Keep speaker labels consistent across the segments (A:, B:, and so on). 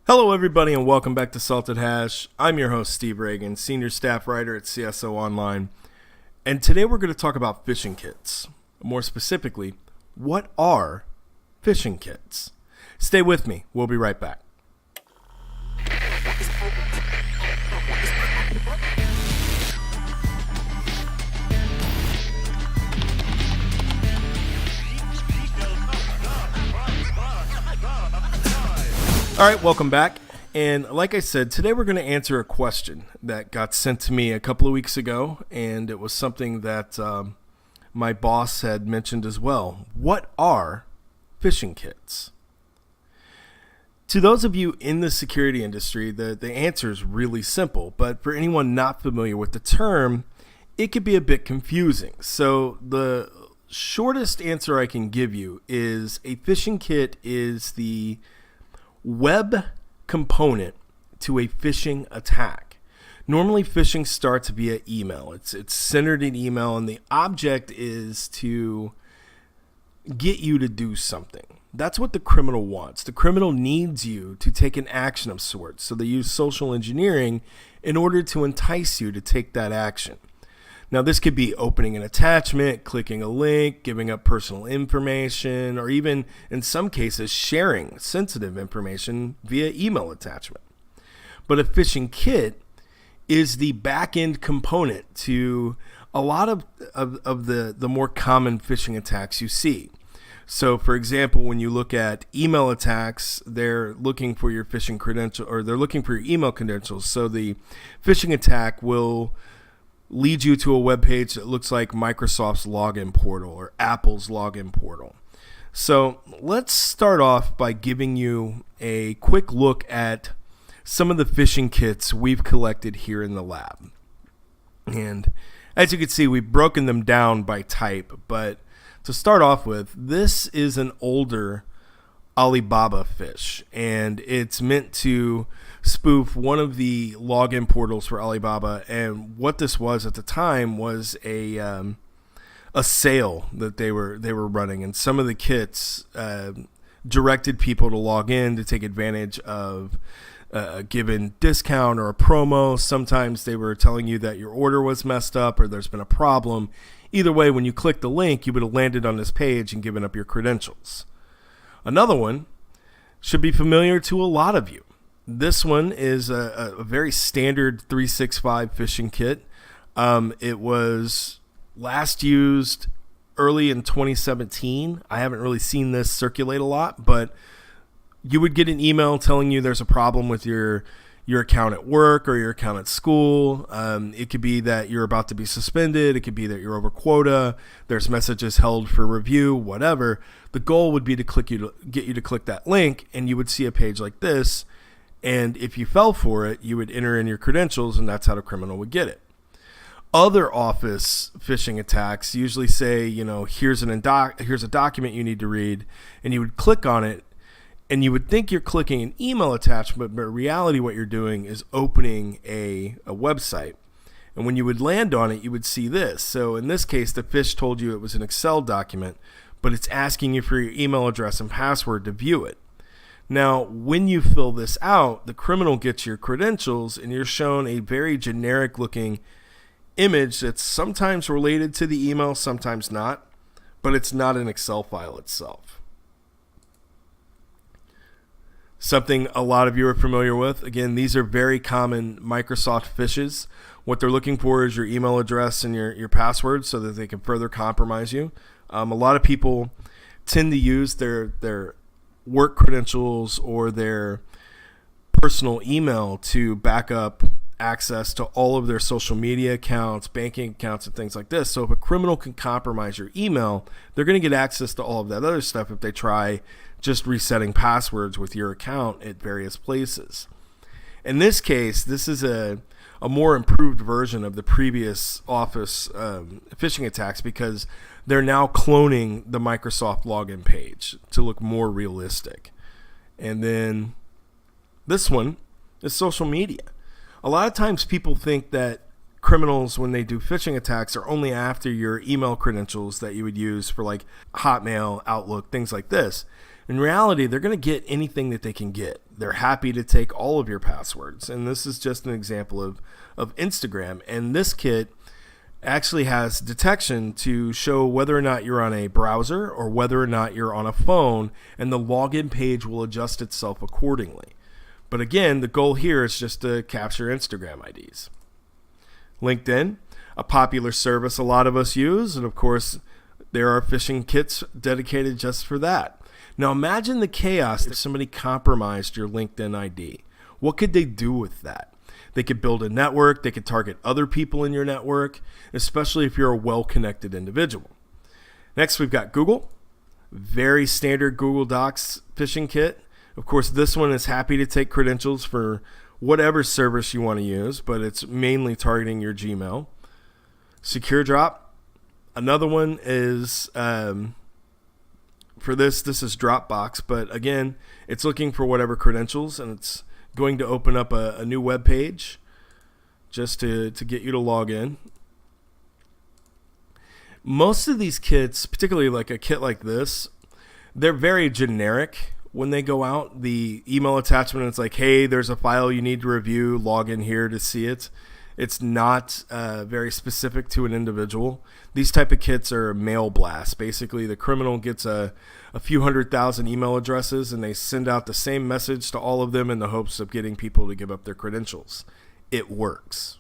A: Hello, everybody, and welcome back to Salted Hash. I'm your host, Steve Reagan, senior staff writer at CSO Online. And today we're going to talk about phishing kits. More specifically, what are phishing kits? Stay with me. We'll be right back. All right, welcome back. And like I said, today we're going to answer a question that got sent to me a couple of weeks ago, and it was something that my boss had mentioned as well. What are phishing kits? To those of you in the security industry, the answer is really simple, but for anyone not familiar with the term, it could be a bit confusing. So the shortest answer I can give you is a phishing kit is the web component to a phishing attack. Normally, phishing starts via email. It's centered in email, and the object is to get you to do something. That's what the criminal wants. The criminal needs you to take an action of sorts. So they use social engineering in order to entice you to take that action. Now, this could be opening an attachment, clicking a link, giving up personal information, or even, in some cases, sharing sensitive information via email attachment. But a phishing kit is the back-end component to a lot of the more common phishing attacks you see. So, for example, when you look at email attacks, they're looking for your phishing credential, or they're looking for your email credentials. So the phishing attack will lead you to a web page that looks like Microsoft's login portal or Apple's login portal. So let's start off by giving you a quick look at some of the phishing kits we've collected here in the lab. And as you can see, we've broken them down by type, but to start off with, this is an older Alibaba phish, and it's meant to spoof one of the login portals for Alibaba. And what this was at the time was a sale that they were running, and some of the kits directed people to log in to take advantage of a given discount or a promo. Sometimes they were telling you that your order was messed up or there's been a problem. Either way, when you click the link, you would have landed on this page and given up your credentials. Another one should be familiar to a lot of you. This one is a very standard 365 phishing kit. It was last used early in 2017. I haven't really seen this circulate a lot, but you would get an email telling you there's a problem with your account at work or your account at school. It could be that you're about to be suspended. It could be that you're over quota. There's messages held for review, whatever. The goal would be to get you to click that link, and you would see a page like this. And if you fell for it, you would enter in your credentials, and that's how the criminal would get it. Other office phishing attacks usually say, here's a document you need to read, and you would click on it, and you would think you're clicking an email attachment, but in reality what you're doing is opening a website. And when you would land on it, you would see this. So in this case, the phish told you it was an Excel document, but it's asking you for your email address and password to view it. Now, when you fill this out, the criminal gets your credentials, and you're shown a very generic-looking image that's sometimes related to the email, sometimes not, but it's not an Excel file itself. Something a lot of you are familiar with. Again, these are very common Microsoft phishes. What they're looking for is your email address and your password so that they can further compromise you. A lot of people tend to use their work credentials or their personal email to back up access to all of their social media accounts, banking accounts, and things like this. So if a criminal can compromise your email, they're going to get access to all of that other stuff if they try just resetting passwords with your account at various places. In this case, this is a more improved version of the previous Office phishing attacks because they're now cloning the Microsoft login page to look more realistic. And then this one is social media. A lot of times people think that criminals, when they do phishing attacks, are only after your email credentials that you would use for like Hotmail, Outlook, things like this. In reality, they're going to get anything that they can get. They're happy to take all of your passwords. And this is just an example of Instagram. And this kit actually has detection to show whether or not you're on a browser or whether or not you're on a phone, and the login page will adjust itself accordingly. But again, the goal here is just to capture Instagram IDs. LinkedIn, a popular service a lot of us use, and of course, there are phishing kits dedicated just for that. Now imagine the chaos if somebody compromised your LinkedIn ID. What could they do with that? They could build a network. They could target other people in your network, especially if you're a well-connected individual. Next, we've got Google. Very standard Google Docs phishing kit. Of course, this one is happy to take credentials for whatever service you want to use, but it's mainly targeting your Gmail. Secure Drop. Another one is... For this is Dropbox, but again, it's looking for whatever credentials, and it's going to open up a new web page just to get you to log in. Most of these kits, particularly like a kit like this, they're very generic when they go out. The email attachment is like, hey, there's a file you need to review, log in here to see it. It's not very specific to an individual. These type of kits are mail blasts. Basically, the criminal gets a few 100,000 email addresses, and they send out the same message to all of them in the hopes of getting people to give up their credentials. It works.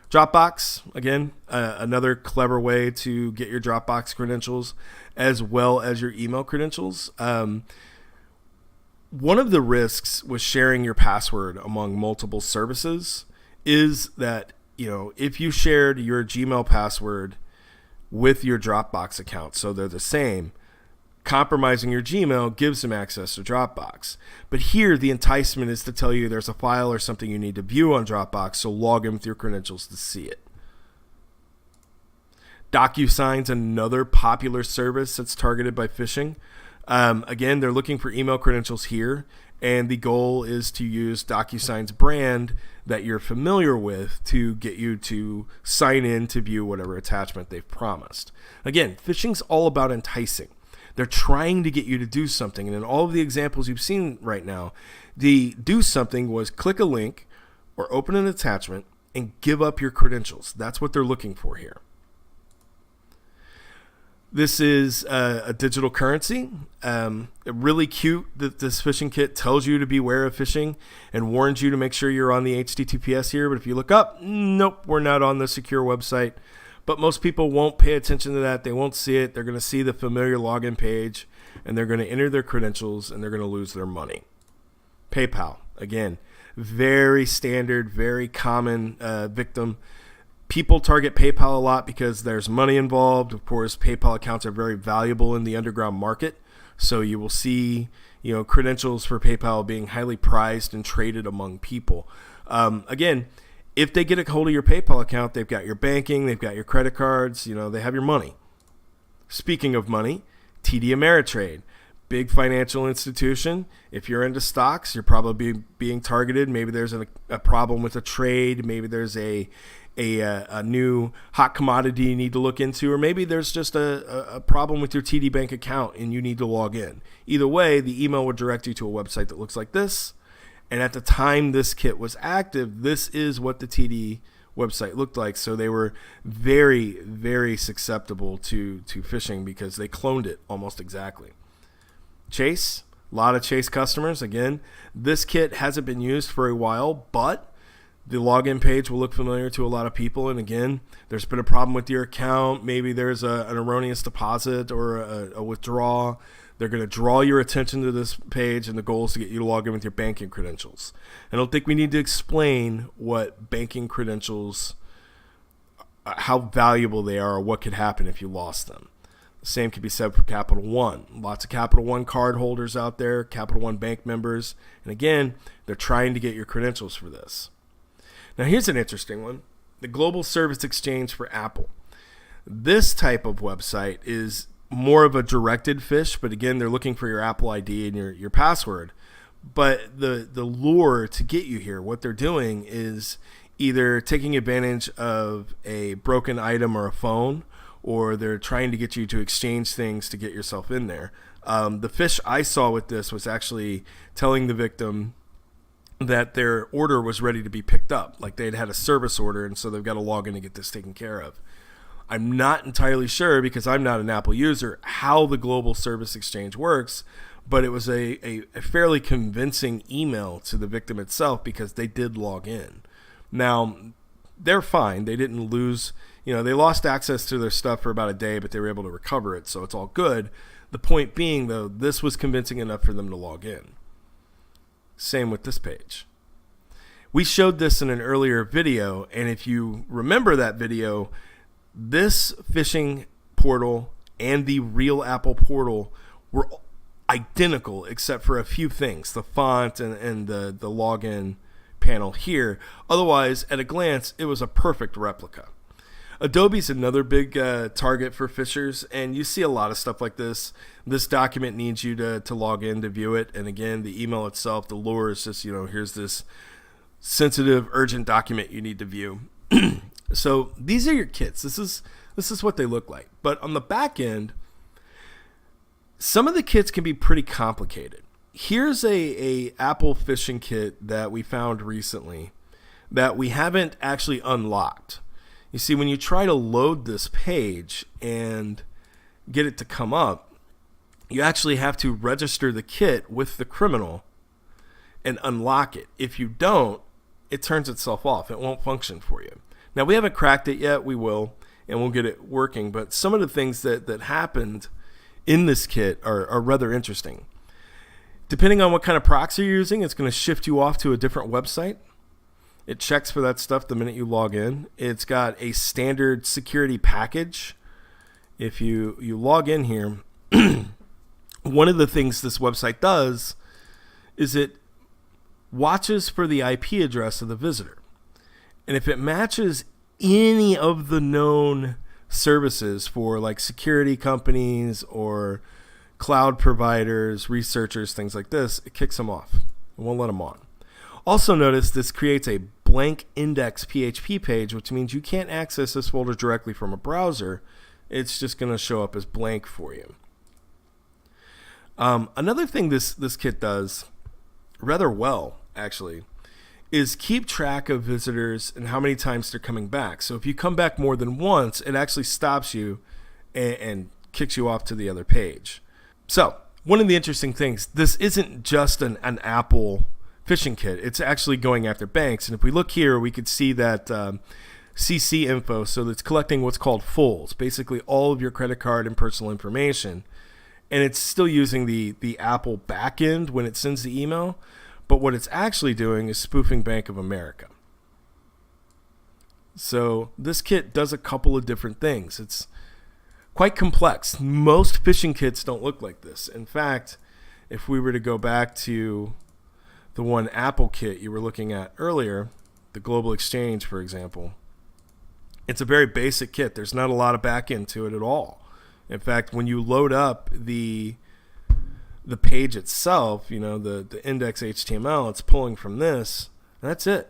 A: Dropbox, again, another clever way to get your Dropbox credentials as well as your email credentials. One of the risks with sharing your password among multiple services is that, if you shared your Gmail password with your Dropbox account, so they're the same, compromising your Gmail gives them access to Dropbox. But here, the enticement is to tell you there's a file or something you need to view on Dropbox, so log in with your credentials to see it. DocuSign's another popular service that's targeted by phishing. Again, they're looking for email credentials here, and the goal is to use DocuSign's brand that you're familiar with to get you to sign in to view whatever attachment they've promised. Again, phishing's all about enticing. They're trying to get you to do something, and in all of the examples you've seen right now, the do something was click a link or open an attachment and give up your credentials. That's what they're looking for here. This is a digital currency. Really cute that this phishing kit tells you to beware of phishing and warns you to make sure you're on the HTTPS here. But if you look up, nope, we're not on the secure website. But most people won't pay attention to that. They won't see it. They're going to see the familiar login page, and they're going to enter their credentials, and they're going to lose their money. PayPal, again, very standard, very common victim. People target PayPal a lot because there's money involved. Of course, PayPal accounts are very valuable in the underground market. So you will see, credentials for PayPal being highly prized and traded among people. Again, if they get a hold of your PayPal account, they've got your banking, they've got your credit cards, they have your money. Speaking of money, TD Ameritrade, big financial institution. If you're into stocks, you're probably being targeted. Maybe there's a problem with a trade. Maybe there's a new hot commodity you need to look into, or maybe there's just a problem with your TD Bank account and you need to log in. Either way, the email would direct you to a website that looks like this. And at the time this kit was active, this is what the TD website looked like. So they were very, very susceptible to phishing because they cloned it almost exactly. Chase, a lot of Chase customers. Again, this kit hasn't been used for a while, but the login page will look familiar to a lot of people. And again, there's been a problem with your account. Maybe there's an erroneous deposit or a withdrawal. They're going to draw your attention to this page, and the goal is to get you to log in with your banking credentials. I don't think we need to explain what banking credentials, how valuable they are, or what could happen if you lost them. The same could be said for Capital One. Lots of Capital One card holders out there, Capital One bank members. And again, they're trying to get your credentials for this. Now, here's an interesting one. The Global Service Exchange for Apple. This type of website is more of a directed phish, but again, they're looking for your Apple ID and your password. But the lure to get you here, what they're doing is either taking advantage of a broken item or a phone, or they're trying to get you to exchange things to get yourself in there. The fish I saw with this was actually telling the victim that their order was ready to be picked up. Like they'd had a service order, and so they've got to log in to get this taken care of. I'm not entirely sure, because I'm not an Apple user, how the global service exchange works, but it was a fairly convincing email to the victim itself, because they did log in. Now, they're fine. They didn't lose, they lost access to their stuff for about a day, but they were able to recover it, so it's all good. The point being, though, this was convincing enough for them to log in. Same with this page. We showed this in an earlier video, and if you remember that video, this phishing portal and the real Apple portal were identical except for a few things, the font and the login panel here. Otherwise, at a glance, it was a perfect replica. Adobe's another big target for phishers, and you see a lot of stuff like this. This document needs you to log in to view it, and again, the email itself, the lure is just, here's this sensitive, urgent document you need to view. So these are your kits. This is what they look like. But on the back end, some of the kits can be pretty complicated. Here's a Apple phishing kit that we found recently that we haven't actually unlocked. You see, when you try to load this page and get it to come up, you actually have to register the kit with the criminal and unlock it. If you don't, it turns itself off. It won't function for you. Now, we haven't cracked it yet. We will, and we'll get it working. But some of the things that happened in this kit are rather interesting. Depending on what kind of proxy you're using, it's going to shift you off to a different website. It checks for that stuff the minute you log in. It's got a standard security package. If you log in here, one of the things this website does is it watches for the IP address of the visitor. And if it matches any of the known services for like security companies or cloud providers, researchers, things like this, it kicks them off. It won't let them on. Also notice this creates a blank index PHP page, which means you can't access this folder directly from a browser. It's just going to show up as blank for you. Another thing this kit does rather well, actually, is keep track of visitors and how many times they're coming back. So if you come back more than once, it actually stops you and kicks you off to the other page. So one of the interesting things, this isn't just an Apple phishing kit. It's actually going after banks. And if we look here, we could see that CC info. So it's collecting what's called fulls, basically all of your credit card and personal information. And it's still using the Apple backend when it sends the email. But what it's actually doing is spoofing Bank of America. So this kit does a couple of different things. It's quite complex. Most phishing kits don't look like this. In fact, if we were to go back to the one Apple kit you were looking at earlier, the Global Exchange, for example, it's a very basic kit. There's not a lot of back end to it at all. In fact, when you load up the page itself, the index HTML, it's pulling from this, and that's it.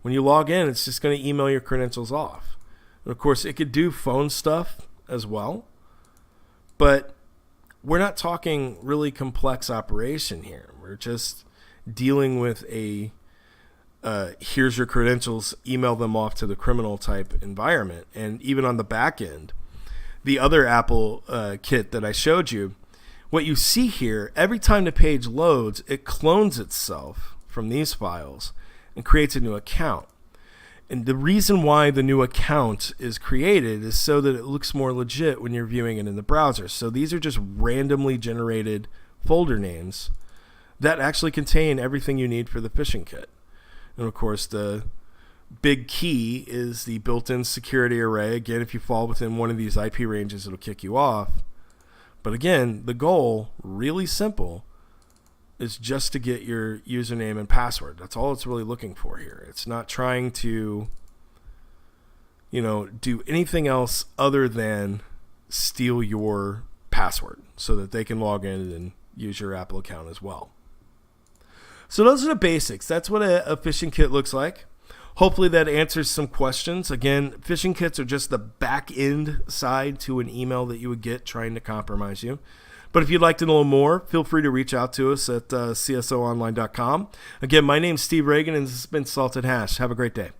A: When you log in, it's just going to email your credentials off. And of course, it could do phone stuff as well, but we're not talking really complex operation here. We're just dealing with a here's your credentials, email them off to the criminal type environment. And even on the back end, the other Apple kit that I showed you, what you see here, every time the page loads, it clones itself from these files and creates a new account. And the reason why the new account is created is so that it looks more legit when you're viewing it in the browser. So these are just randomly generated folder names that actually contain everything you need for the phishing kit. And of course, the big key is the built-in security array. Again, if you fall within one of these IP ranges, it'll kick you off. But again, the goal, really simple, is just to get your username and password. That's all it's really looking for here. It's not trying to, do anything else other than steal your password so that they can log in and use your Apple account as well. So those are the basics. That's what a phishing kit looks like. Hopefully that answers some questions. Again, phishing kits are just the back end side to an email that you would get trying to compromise you. But But if you'd like to know more, feel free to reach out to us at csoonline.com. Again, my name's Steve Reagan, and this has been Salted Hash. Have a great day.